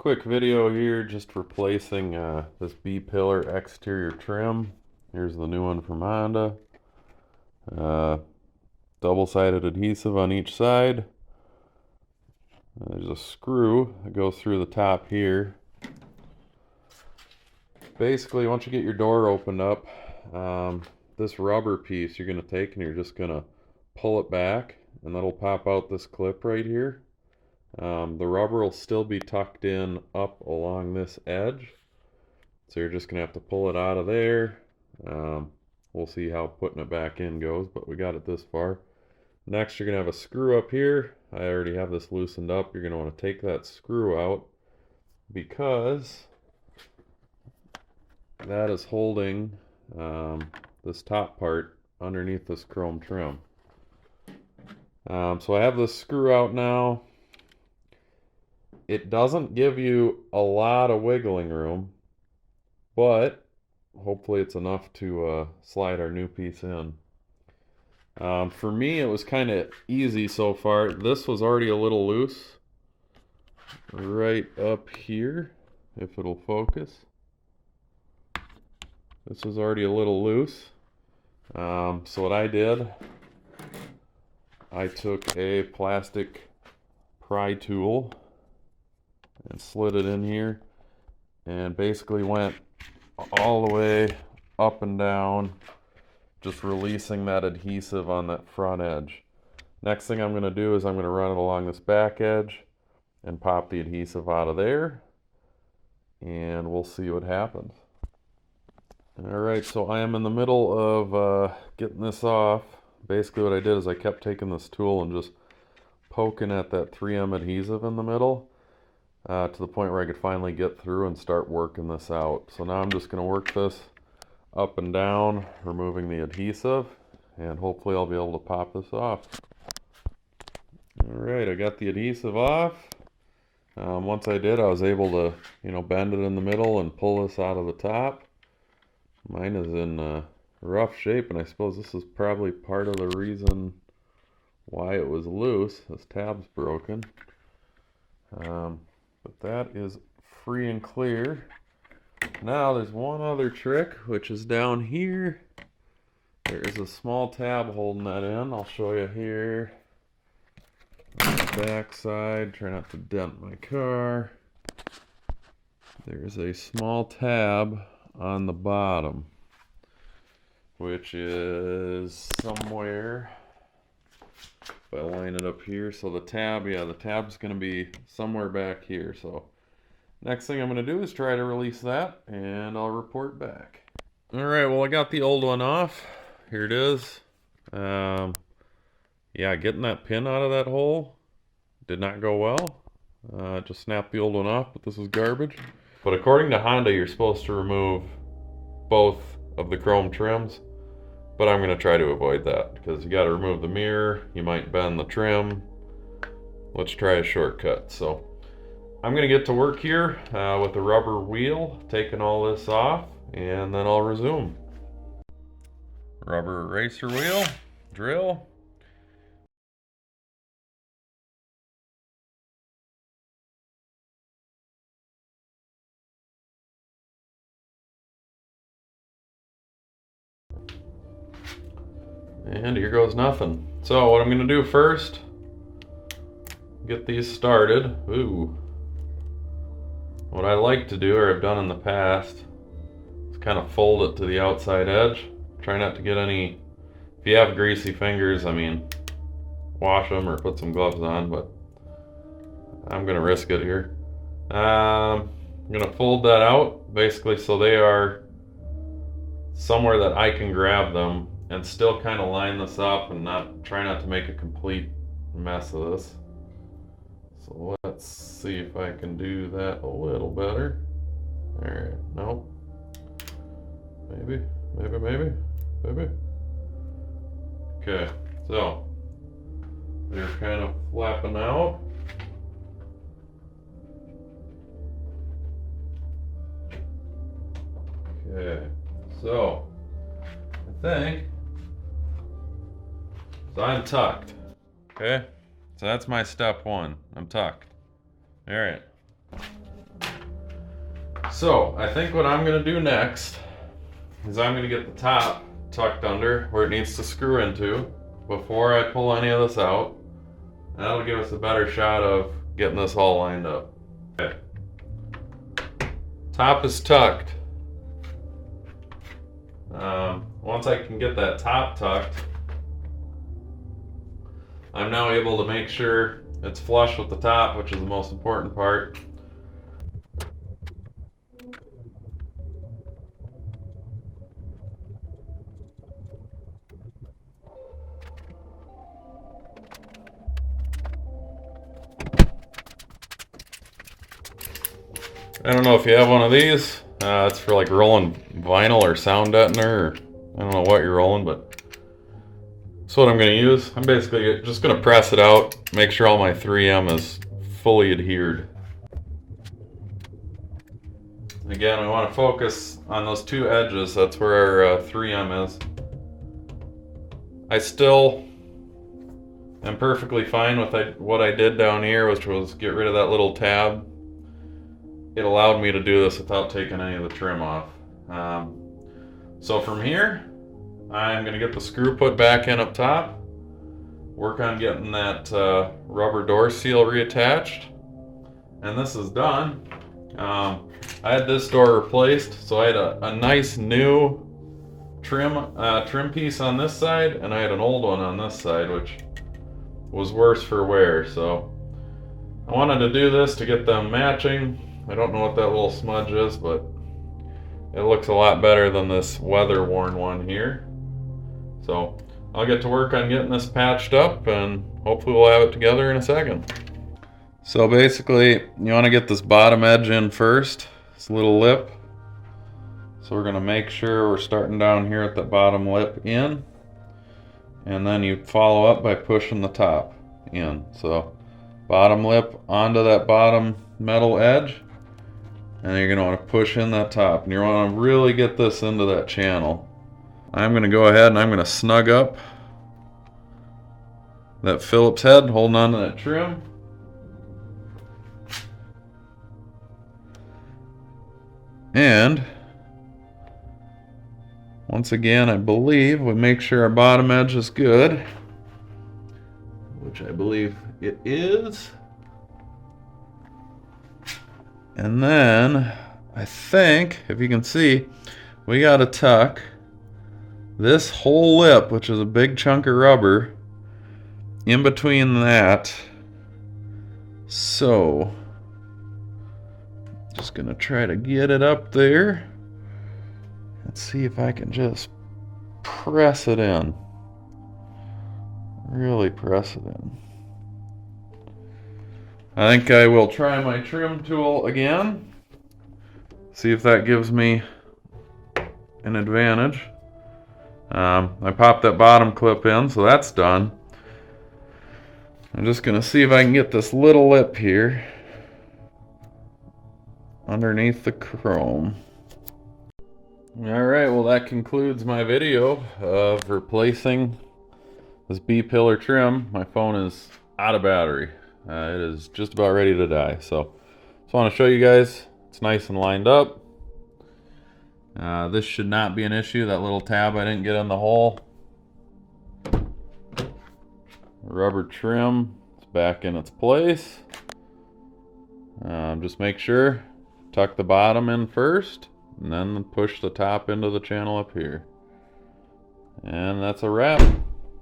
Quick video here, just replacing this B-pillar exterior trim. Here's the new one from Honda. Double-sided adhesive on each side. There's a screw that goes through the top here. Basically, once you get your door opened up, this rubber piece you're going to take and you're just going to pull it back, and that'll pop out this clip right here. The rubber will still be tucked in up along this edge, so you're just going to have to pull it out of there. We'll see how putting it back in goes, but we got it this far. Next, you're going to have a screw up here. I already have this loosened up. You're going to want to take that screw out because that is holding this top part underneath this chrome trim. So I have this screw out now. It doesn't give you a lot of wiggling room, but hopefully it's enough to slide our new piece in. For me, it was kind of easy so far. This was already a little loose right up here, if it'll focus. This was already a little loose. So what I did, I took a plastic pry tool and slid it in here and basically went all the way up and down, just releasing that adhesive on that front edge. Next thing I'm going to do is I'm going to run it along this back edge and pop the adhesive out of there, and we'll see what happens. Alright, so I am in the middle of getting this off. Basically what I did is I kept taking this tool and just poking at that 3M adhesive in the middle to the point where I could finally get through and start working this out. So now I'm just going to work this up and down, removing the adhesive, and hopefully I'll be able to pop this off. Alright, I got the adhesive off. Once I did, I was able to, bend it in the middle and pull this out of the top. Mine is in rough shape, and I suppose this is probably part of the reason why it was loose. This tab's broken. But that is free and clear. Now there's one other trick, which is down here. There is a small tab holding that in. I'll show you here. On the back side, try not to dent my car. There's a small tab on the bottom, which is somewhere, if I line it up here, so the tab's going to be somewhere back here. So next thing I'm going to do is try to release that, and I'll report back. Alright, well, I got the old one off. Here it is. Yeah, getting that pin out of that hole did not go well. Just snapped the old one off, but this is garbage. But according to Honda, you're supposed to remove both of the chrome trims, but I'm going to try to avoid that because you got to remove the mirror, you might bend the trim. Let's try a shortcut. So I'm going to get to work here with a rubber wheel, taking all this off, and then I'll resume. Rubber eraser wheel, drill. And here goes nothing. So what I'm going to do first, get these started. Ooh. What I like to do, or I've done in the past, is kind of fold it to the outside edge. Try not to get any, if you have greasy fingers, I mean, wash them or put some gloves on, but I'm going to risk it here. I'm going to fold that out, basically, so they are somewhere that I can grab them and still kind of line this up and try not to make a complete mess of this. So let's see if I can do that a little better. Alright, nope. Maybe. Okay, so they're kind of flapping out. Okay, so I think, so I'm tucked. Okay, so that's my step one. I'm tucked. All right. So I think what I'm going to do next is I'm going to get the top tucked under where it needs to screw into before I pull any of this out. That'll give us a better shot of getting this all lined up. Okay. Top is tucked. Once I can get that top tucked, I'm now able to make sure it's flush with the top, which is the most important part. I don't know if you have one of these. It's for like rolling vinyl or sound deadener, or I don't know what you're rolling, but that's what I'm going to use. I'm basically just going to press it out, make sure all my 3M is fully adhered. Again, we want to focus on those two edges. That's where our 3M is. I still am perfectly fine with what I did down here, which was get rid of that little tab. It allowed me to do this without taking any of the trim off. So from here, I'm going to get the screw put back in up top, work on getting that rubber door seal reattached, and this is done. I had this door replaced, so I had a nice new trim piece on this side, and I had an old one on this side, which was worse for wear. So I wanted to do this to get them matching. I don't know what that little smudge is, but it looks a lot better than this weather-worn one here. So I'll get to work on getting this patched up, and hopefully we'll have it together in a second. So basically, you want to get this bottom edge in first, this little lip. So we're going to make sure we're starting down here at the bottom lip in, and then you follow up by pushing the top in. So bottom lip onto that bottom metal edge, and then you're going to want to push in that top, and you want to really get this into that channel. I'm going to go ahead and I'm going to snug up that Phillips head, holding on to that trim. And once again, I believe we make sure our bottom edge is good, which I believe it is. And then I think, if you can see, we got to tuck this whole lip, which is a big chunk of rubber, in between that. So just gonna try to get it up there. Let's see if I can just press it in. Really press it in. I think I will try my trim tool again. See if that gives me an advantage. I popped that bottom clip in, so that's done. I'm just gonna see if I can get this little lip here underneath the chrome. Alright, well that concludes my video of replacing this B-pillar trim. My phone is out of battery. It is just about ready to die. So just want to show you guys it's nice and lined up. This should not be an issue. That little tab I didn't get in the hole. Rubber trim is back in its place. Just make sure, tuck the bottom in first, and then push the top into the channel up here. And that's a wrap.